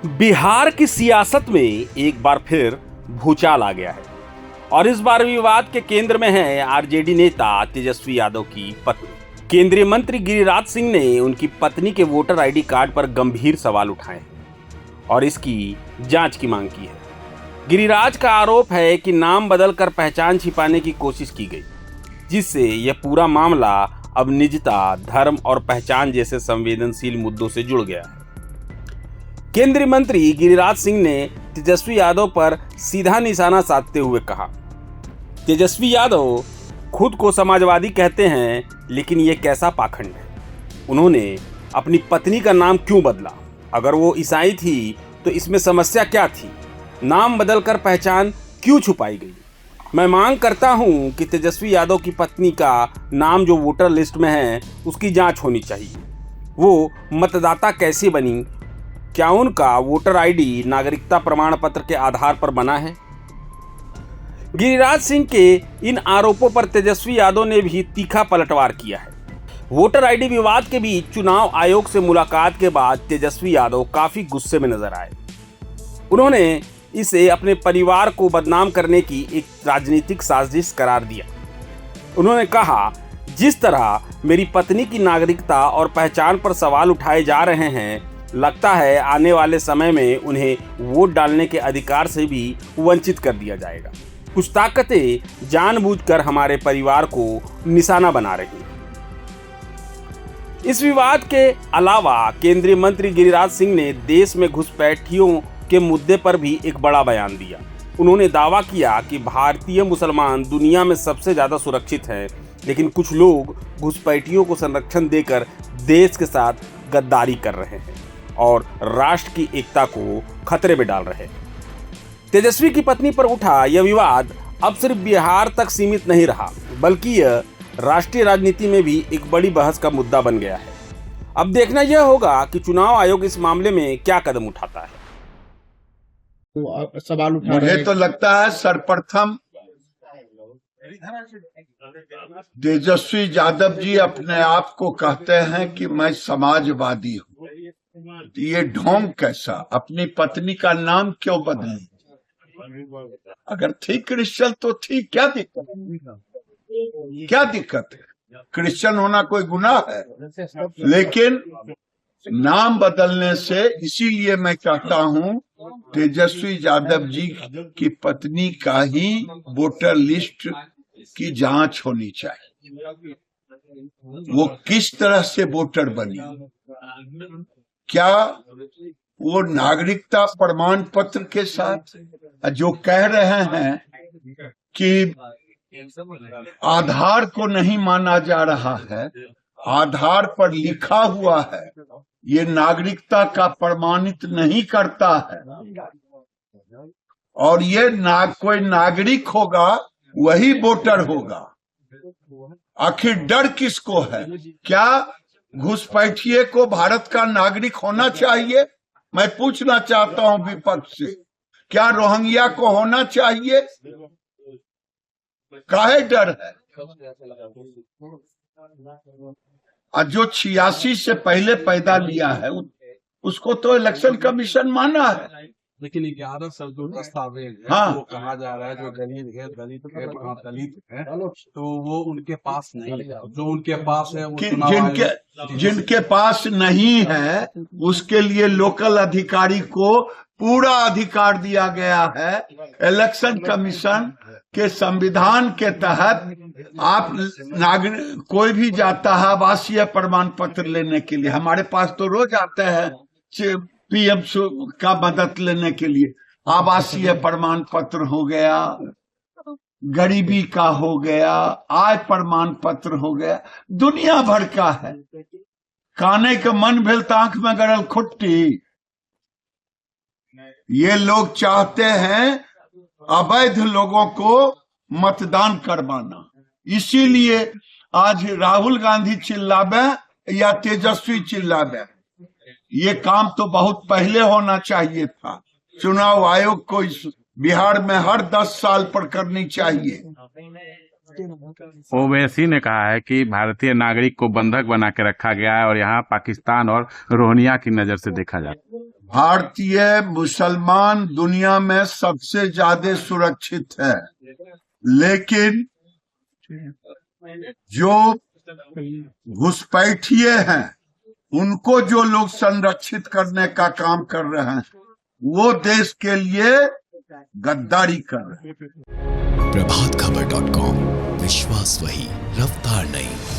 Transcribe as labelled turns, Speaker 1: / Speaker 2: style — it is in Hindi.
Speaker 1: बिहार की सियासत में एक बार फिर भूचाल आ गया है और इस बार विवाद के केंद्र में है आरजेडी नेता तेजस्वी यादव की पत्नी। केंद्रीय मंत्री गिरिराज सिंह ने उनकी पत्नी के वोटर आईडी कार्ड पर गंभीर सवाल उठाए हैं और इसकी जांच की मांग की है। गिरिराज का आरोप है कि नाम बदलकर पहचान छिपाने की कोशिश की गई, जिससे यह पूरा मामला अब निजता, धर्म और पहचान जैसे संवेदनशील मुद्दों से जुड़ गया है। केंद्रीय मंत्री गिरिराज सिंह ने तेजस्वी यादव पर सीधा निशाना साधते हुए कहा, तेजस्वी यादव खुद को समाजवादी कहते हैं, लेकिन ये कैसा पाखंड है। उन्होंने अपनी पत्नी का नाम क्यों बदला? अगर वो ईसाई थी तो इसमें समस्या क्या थी? नाम बदलकर पहचान क्यों छुपाई गई? मैं मांग करता हूं कि तेजस्वी यादव की पत्नी का नाम जो वोटर लिस्ट में है उसकी जांच होनी चाहिए। वो मतदाता कैसे बनी? क्या उनका वोटर आईडी नागरिकता प्रमाण पत्र के आधार पर बना है? गिरिराज सिंह के इन आरोपों पर तेजस्वी यादव ने भी तीखा पलटवार किया है। वोटर आईडी विवाद के बीच चुनाव आयोग से मुलाकात के बाद तेजस्वी यादव काफी गुस्से में नजर आए। उन्होंने इसे अपने परिवार को बदनाम करने की एक राजनीतिक साजिश करार दिया। उन्होंने कहा, जिस तरह मेरी पत्नी की नागरिकता और पहचान पर सवाल उठाए जा रहे हैं, लगता है आने वाले समय में उन्हें वोट डालने के अधिकार से भी वंचित कर दिया जाएगा। कुछ ताकतें जानबूझकर हमारे परिवार को निशाना बना रही हैं। इस विवाद के अलावा केंद्रीय मंत्री गिरिराज सिंह ने देश में घुसपैठियों के मुद्दे पर भी एक बड़ा बयान दिया। उन्होंने दावा किया कि भारतीय मुसलमान दुनिया में सबसे ज्यादा सुरक्षित हैं, लेकिन कुछ लोग घुसपैठियों को संरक्षण देकर देश के साथ गद्दारी कर रहे हैं और राष्ट्र की एकता को खतरे में डाल रहे हैं। तेजस्वी की पत्नी पर उठा यह विवाद अब सिर्फ बिहार तक सीमित नहीं रहा, बल्कि यह राष्ट्रीय राजनीति में भी एक बड़ी बहस का मुद्दा बन गया है। अब देखना यह होगा कि चुनाव आयोग इस मामले में क्या कदम उठाता है।
Speaker 2: तो सवाल उठा
Speaker 3: मुझे तो लगता है सर्वप्रथम तेजस्वी यादव जी अपने आप को कहते हैं कि मैं समाजवादी हूँ। ये ढोंग कैसा? अपनी पत्नी का नाम क्यों बदली? अगर थी क्रिश्चियन तो थी, क्या दिक्कत? क्या दिक्कत है? क्रिश्चियन होना कोई गुनाह है? लेकिन नाम बदलने से, इसीलिए मैं कहता हूँ तेजस्वी यादव जी की पत्नी का ही वोटर लिस्ट की जांच होनी चाहिए। वो किस तरह से वोटर बनी? क्या वो नागरिकता प्रमाण पत्र के साथ, जो कह रहे हैं कि आधार को नहीं माना जा रहा है, आधार पर लिखा हुआ है, ये नागरिकता का प्रमाणित नहीं करता है, और ये कोई नागरिक होगा वही वोटर होगा। आखिर डर किसको है? क्या घुसपैठिए को भारत का नागरिक होना चाहिए? मैं पूछना चाहता हूं विपक्ष से, क्या रोहिंग्या को होना चाहिए? काहे डर है? और जो 86 से पहले पैदा लिया है उसको तो इलेक्शन कमीशन माना है,
Speaker 2: लेकिन 11 सब जो दस्तावेज है,
Speaker 3: हाँ,
Speaker 2: वो कहा जा रहा है जो दलित है, तो वो उनके पास नहीं है। जो उनके पास है वो
Speaker 3: जिनके पास नहीं है उसके लिए लोकल अधिकारी को पूरा अधिकार दिया गया है। इलेक्शन कमीशन के संविधान के तहत आप नागरिक कोई भी जाता है आवासीय प्रमाण पत्र लेने के लिए। हमारे पास तो रोज आते हैं पीएम का मदद लेने के लिए। आवासीय प्रमाण पत्र हो गया, गरीबी का हो गया, आय प्रमाण पत्र हो गया, दुनिया भर का है। काने के मन भेल तो आंख में गड़ल खुट्टी। ये लोग चाहते हैं अवैध लोगों को मतदान करवाना। इसीलिए आज राहुल गांधी चिल्लावे या तेजस्वी चिल्लावे, ये काम तो बहुत पहले होना चाहिए था। चुनाव आयोग को इस बिहार में हर 10 साल पर करनी चाहिए।
Speaker 4: ओवैसी ने कहा है कि भारतीय नागरिक को बंधक बना के रखा गया है और यहाँ पाकिस्तान और रोहिंग्या की नजर से देखा जाता है।
Speaker 3: भारतीय मुसलमान दुनिया में सबसे ज्यादा सुरक्षित है, लेकिन जो घुसपैठिए हैं उनको जो लोग संरक्षित करने का काम कर रहे हैं वो देश के लिए गद्दारी कर रहे हैं।
Speaker 5: प्रभातखबर.com, विश्वास वही, रफ्तार नहीं।